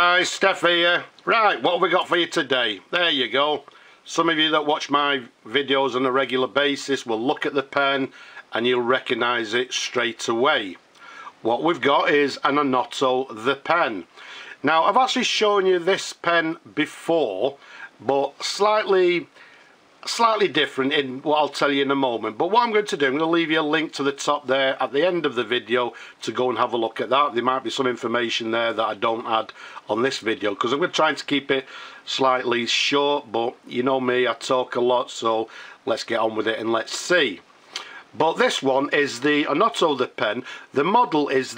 guys, Steph here. Right, what have we got for you today? There you go. Some of you that watch my videos on a regular basis will look at the pen and you'll recognise it straight away. What we've got is an Onoto the pen. Now, I've actually shown you this pen before, but slightly different in what I'll tell you in a moment. But what I'm going to do, I'm going to leave you a link to the top there at the end of the video to go and have a look at that. There might be some information there that I don't add on this video because I'm going to try to keep it slightly short, but you know me, I talk a lot, so let's get on with it and let's see. But this one is the Onoto the pen. The model is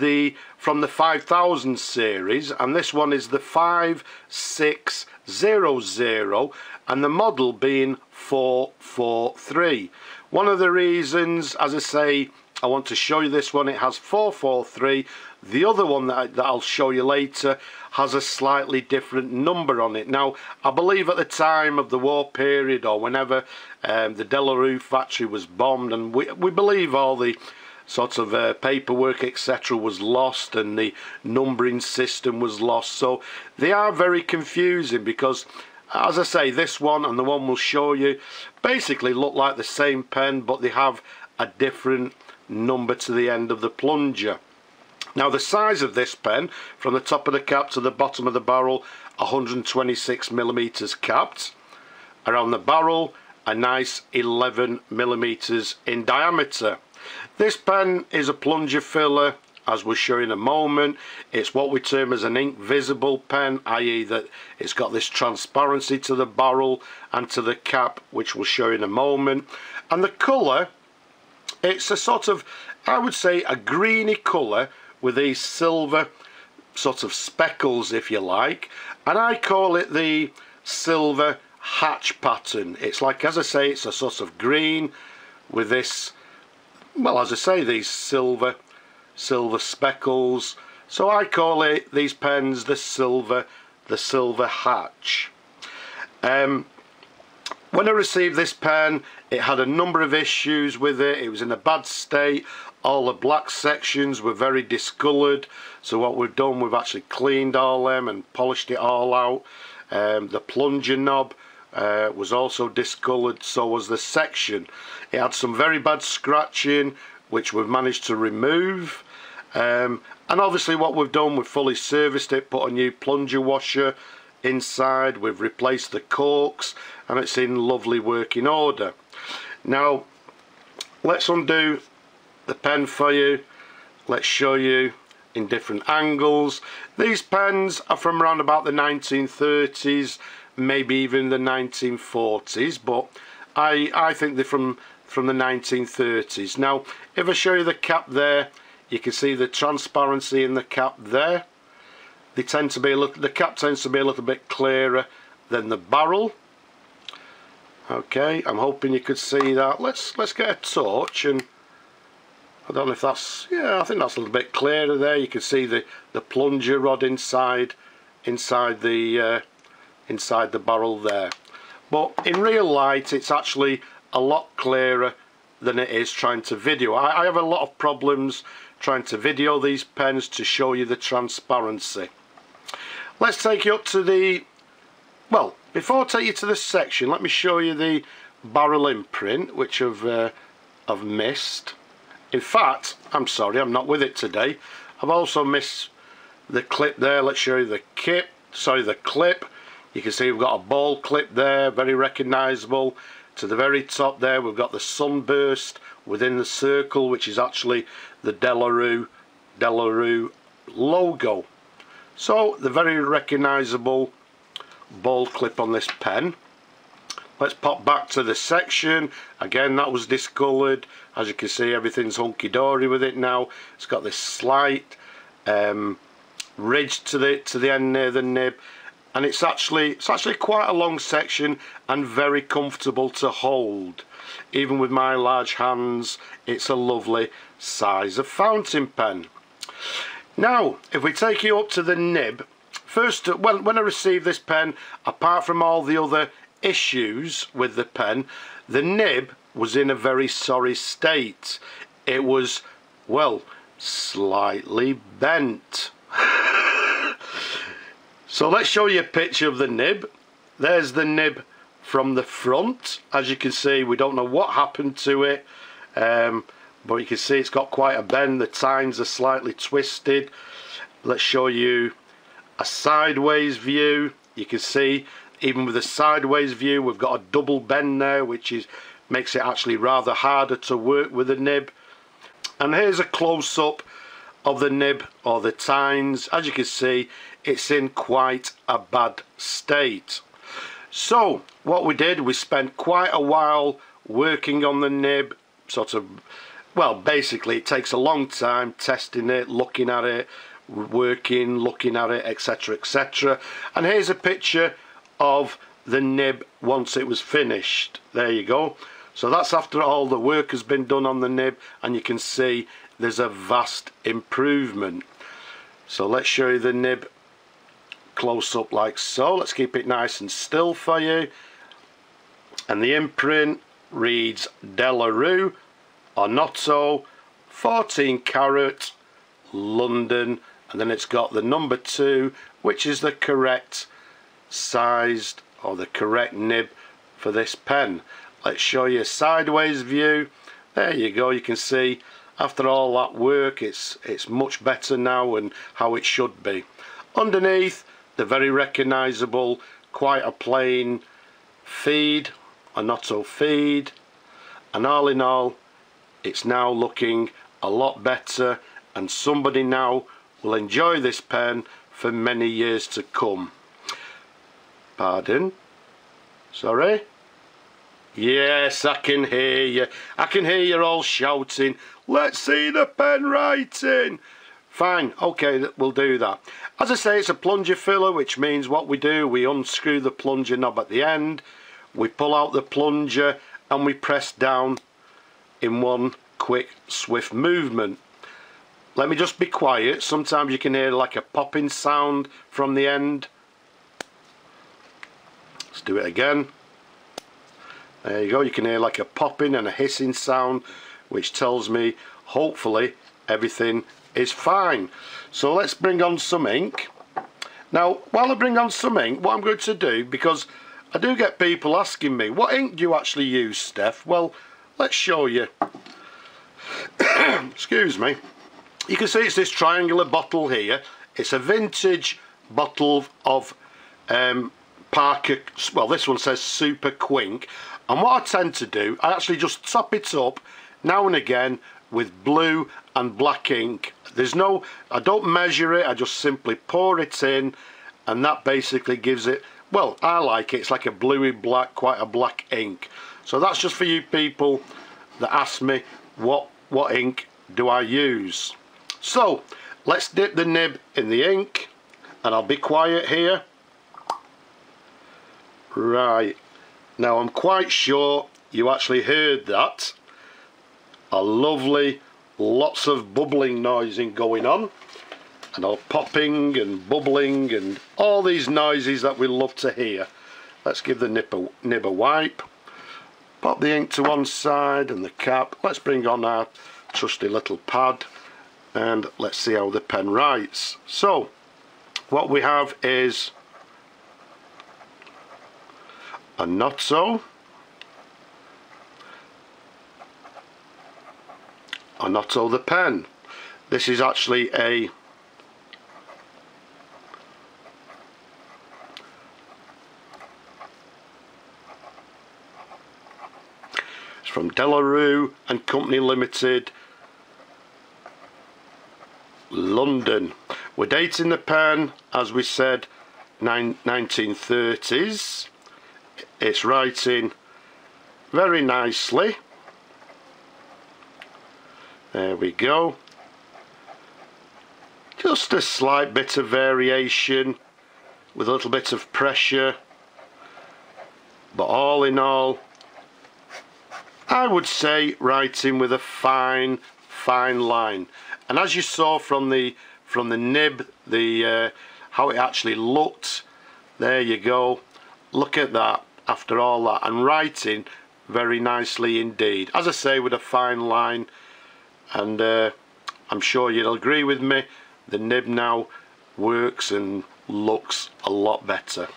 from the 5000 series, and this one is the 5600, and the model being 443. One of the reasons, as I say, I want to show you this one, it has 443. The other one that I'll show you later has a slightly different number on it. Now, I believe at the time of the war period, or whenever the Delarue factory was bombed, and we believe all the sort of paperwork etc was lost and the numbering system was lost, so they are very confusing because, as I say, this one and the one we'll show you basically look like the same pen, but they have a different number to the end of the plunger. Now, the size of this pen, from the top of the cap to the bottom of the barrel, 126mm capped. Around the barrel, a nice 11mm in diameter. This pen is a plunger filler, as we'll show in a moment. It's what we term as an ink visible pen, i.e. that it's got this transparency to the barrel and to the cap, which we'll show in a moment. And the colour, it's a sort of, I would say, a greeny colour with these silver sort of speckles, if you like, and I call it the silver hatch pattern. It's like, as I say, it's a sort of green with this, well, as I say, these silver speckles. So I call it, these pens, the silver hatch. When I received this pen, it had a number of issues with it. It was in a bad state. All the black sections were very discoloured, so what we've done, we've actually cleaned all them and polished it all out. The plunger knob was also discoloured, so was the section. It had some very bad scratching, which we've managed to remove. And obviously what we've done, we've fully serviced it, put a new plunger washer inside, we've replaced the corks, and it's in lovely working order. Now, let's undo the pen for you. Let's show you in different angles. These pens are from around about the 1930s, maybe even the 1940s, but I think they're from the 1930s. Now, if I show you the cap there, you can see the transparency in the cap there. They tend to be the cap tends to be a little bit clearer than the barrel. Okay, I'm hoping you could see that. Let's get a torch, and I don't know if that's, yeah, I think that's a little bit clearer there. You can see the plunger rod inside the barrel there. But in real light, it's actually a lot clearer than it is trying to video. I have a lot of problems trying to video these pens to show you the transparency. Let's take you up to the, well, before I take you to the section, let me show you the barrel imprint, which I've missed. In fact, I'm sorry, I'm not with it today. I've also missed the clip there. Let's show you the clip. You can see we've got a ball clip there, very recognisable. To the very top there, we've got the sunburst within the circle, which is actually the Delarue logo. So, the very recognisable ball clip on this pen. Let's pop back to the section. Again, that was discoloured. As you can see, everything's hunky-dory with it now. It's got this slight ridge to the end near the nib, and it's actually quite a long section and very comfortable to hold. Even with my large hands, it's a lovely size of fountain pen. Now, if we take you up to the nib, first, when I received this pen, apart from all the other issues with the pen, the nib was in a very sorry state. It was, well, slightly bent. So let's show you a picture of the nib. There's the nib from the front. As you can see, we don't know what happened to it, but you can see it's got quite a bend. The tines are slightly twisted. Let's show you a sideways view. You can see even with a sideways view we've got a double bend there, which makes it actually rather harder to work with the nib. And here's a close-up of the nib or the tines. As you can see, it's in quite a bad state. So what we did, we spent quite a while working on the nib, well, basically it takes a long time testing it, looking at it, working, looking at it, etc, etc. And here's a picture of the nib once it was finished. There you go. So that's after all the work has been done on the nib, and you can see there's a vast improvement. So let's show you the nib close up like so. Let's keep it nice and still for you. And the imprint reads Delarue, Onoto, 14 carat, London, and then it's got the number 2, which is the correct sized or the correct nib for this pen. Let's show you a sideways view. There you go. You can see after all that work it's much better now and how it should be. Underneath, the very recognizable, quite a plain feed, Onoto feed, and all in all it's now looking a lot better, and somebody now will enjoy this pen for many years to come. Pardon? Sorry? Yes, I can hear you. I can hear you all shouting, let's see the pen writing. Fine, okay, we'll do that. As I say, it's a plunger filler, which means what we do, we unscrew the plunger knob at the end, we pull out the plunger and we press down in one quick, swift movement. Let me just be quiet. Sometimes you can hear like a popping sound from the end. Let's do it again. There you go. You can hear like a popping and a hissing sound, which tells me hopefully everything is fine. So let's bring on some ink. Now while I bring on some ink, what I'm going to do, because I do get people asking me, what ink do you actually use, Steph? Well, let's show you. Excuse me. You can see it's this triangular bottle here. It's a vintage bottle of Parker, well, this one says Super Quink, and what I tend to do, I actually just top it up now and again with blue and black ink. I don't measure it, I just simply pour it in, and that basically gives it, well, I like it, it's like a bluey black, quite a black ink. So that's just for you people that ask me what ink do I use. So let's dip the nib in the ink, and I'll be quiet here. Right, now I'm quite sure you actually heard that. A lovely, lots of bubbling noising going on, and all popping and bubbling and all these noises that we love to hear. Let's give the nib a wipe. Pop the ink to one side and the cap. Let's bring on our trusty little pad and let's see how the pen writes. So what we have is Onoto, Onoto the pen. This is actually it's from Delarue and Company Limited, London. We're dating the pen, as we said, 1930s. It's writing very nicely. There we go. Just a slight bit of variation with a little bit of pressure, but all in all, I would say writing with a fine line. And as you saw from the nib, how it actually looked, there you go. Look at that, after all that, and writing very nicely indeed. As I say, with a fine line, and I'm sure you'll agree with me, the nib now works and looks a lot better.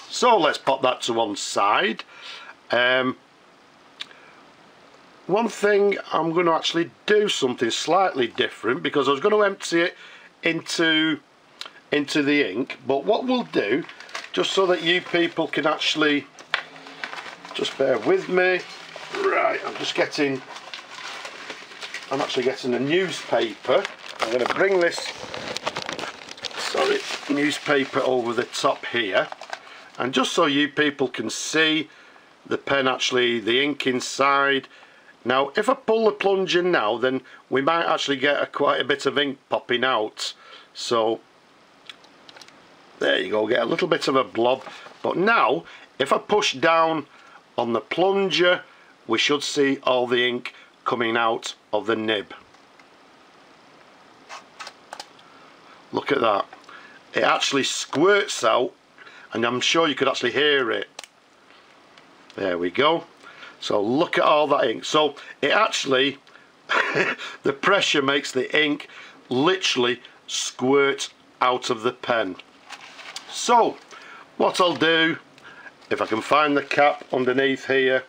So let's pop that to one side. One thing, I'm going to actually do something slightly different, because I was going to empty it into the ink, but what we'll do, just so that you people can actually, just bear with me. Right, I'm actually getting a newspaper. I'm going to bring this newspaper over the top here, and just so you people can see the pen, actually the ink inside. Now if I pull the plunger now, then we might actually get quite a bit of ink popping out. So there you go, get a little bit of a blob. But now if I push down on the plunger, we should see all the ink coming out of the nib. Look at that. It actually squirts out, and I'm sure you could actually hear it. There we go. So look at all that ink. So it actually the pressure makes the ink literally squirt out of the pen. So what I'll do, if I can find the cap underneath here,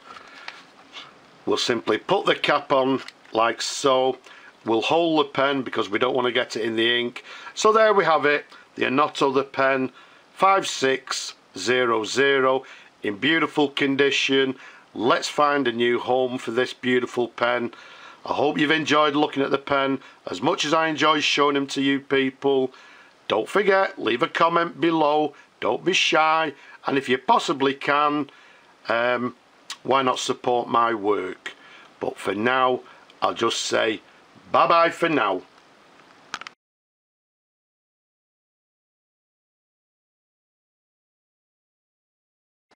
we'll simply put the cap on like so. We'll hold the pen because we don't want to get it in the ink. So there we have it, the Onoto, the pen 5600, in beautiful condition. Let's find a new home for this beautiful pen. I hope you've enjoyed looking at the pen as much as I enjoy showing them to you people. Don't forget, leave a comment below, don't be shy, and if you possibly can, why not support my work? But for now, I'll just say bye bye for now.